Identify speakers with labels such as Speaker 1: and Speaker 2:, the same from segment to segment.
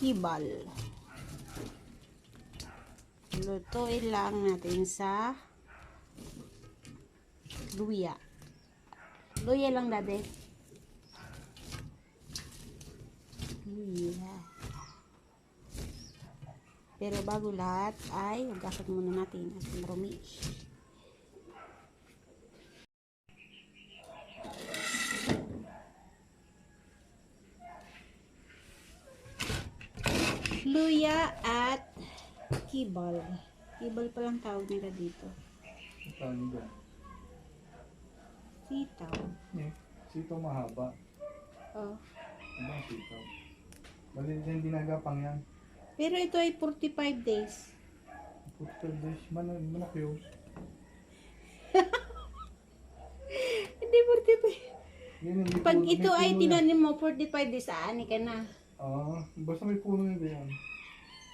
Speaker 1: kibal. Lutuin lang natin sa luya. Luya lang, dade. Luya. Pero bago lahat ay hugasan muna natin at marumi. Luya at kibal. Kibal pa lang tawag nila dito.
Speaker 2: Paano ba?
Speaker 1: Sitaw.
Speaker 2: Sitaw mahaba.
Speaker 1: Oh.
Speaker 2: Ano ang sitaw? Maliit yung dinagapang yan.
Speaker 1: Pero ito ay 45 days.
Speaker 2: 45 days. Manok yun.
Speaker 1: Hindi 45.
Speaker 2: Yan, yung
Speaker 1: Pag
Speaker 2: may
Speaker 1: ito ay
Speaker 2: puno yan.
Speaker 1: tinanim mo 45 days, aani ka na.
Speaker 2: Basta may puno yun yan.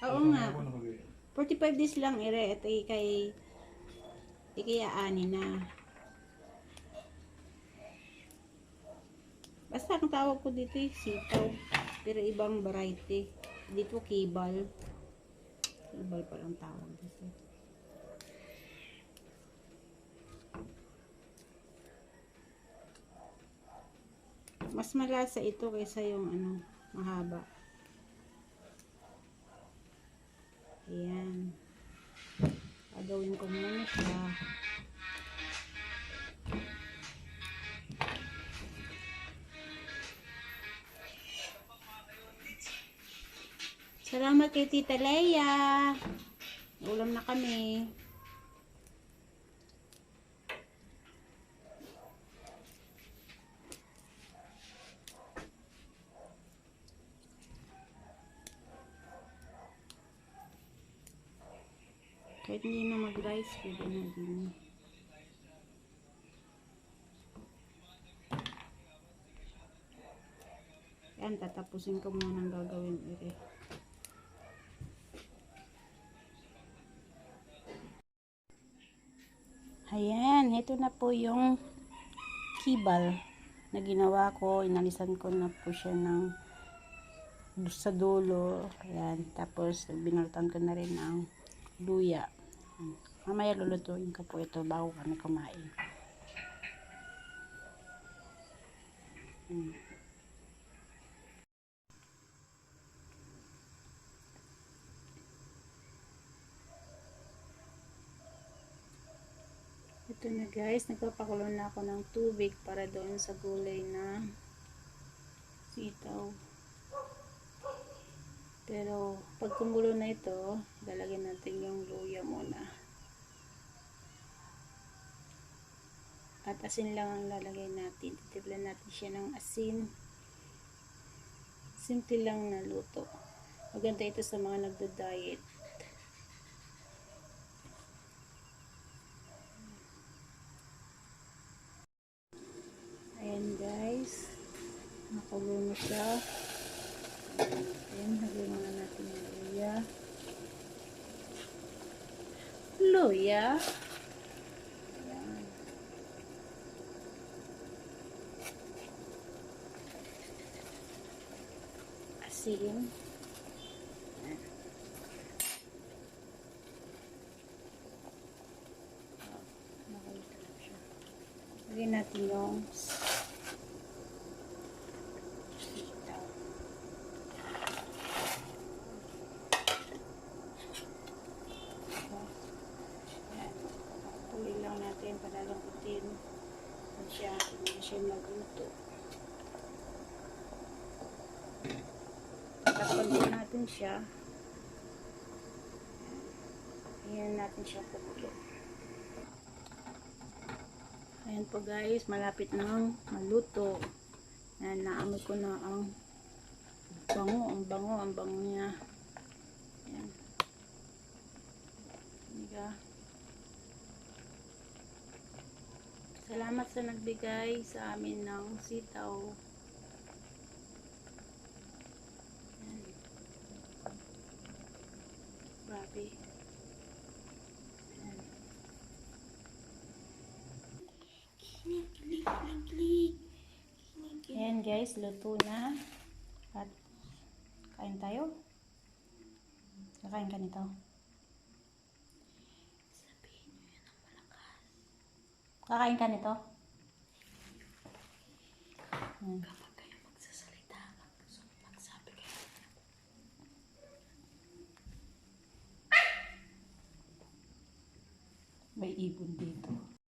Speaker 1: Oo
Speaker 2: Basta
Speaker 1: nga.
Speaker 2: may puno ko yan.
Speaker 1: 45 days lang ire. Ito ay kay aani na. Basta ang tawag ko dito ay sitaw. Pero ibang variety. Dito kibal. Kibal pa lang tawag dito. Mas malasa ito kaysa yung mahaba. Ayan. Gagawin ko muna siya. Salamat kay Tita Leia. Ulam na kami. Kahit hindi na mag-rice, pwede na din. Yan, tatapusin ko muna ang gagawin ire. Ayan, ito na po yung kibal na ginawa ko. Inalisan ko na po siya ng sa dulo. Ayan, tapos binulutan ko na rin ng luya. Mamaya lulutuin ko po ito bago kami kumain. Ito na guys, nagpapakulo na ako ng tubig para doon sa gulay na sitaw. Pero pag kumulo na ito, lalagyan natin yung luya muna. At asin lang ang lalagay natin. Titimplan natin siya ng asin. Simple lang na luto. Maganda ito sa mga nagda-diet. Ayan guys, nakulo na siya. Ayan, hagawin muna natin yung luya. Luya. Ayan. Asin. Ayan. Nakulo na siya. Lagyan natin yung palalambutin at siya, hindi siya magluto. Takpan din natin siya. Ayan natin siya kumulo. Ayan po guys, malapit nang maluto. Ayan, naamoy ko na ang bango niya. Ayan. Diba? Salamat sa nagbigay sa amin ng sitaw. Ayan. Grabe. Ayan. Ayan guys, luto na. At kain tayo. Kakain ka nito? Kakain ka nito?
Speaker 3: Kapag kayo magsasalita, magsabi kayo.
Speaker 1: May ibon dito.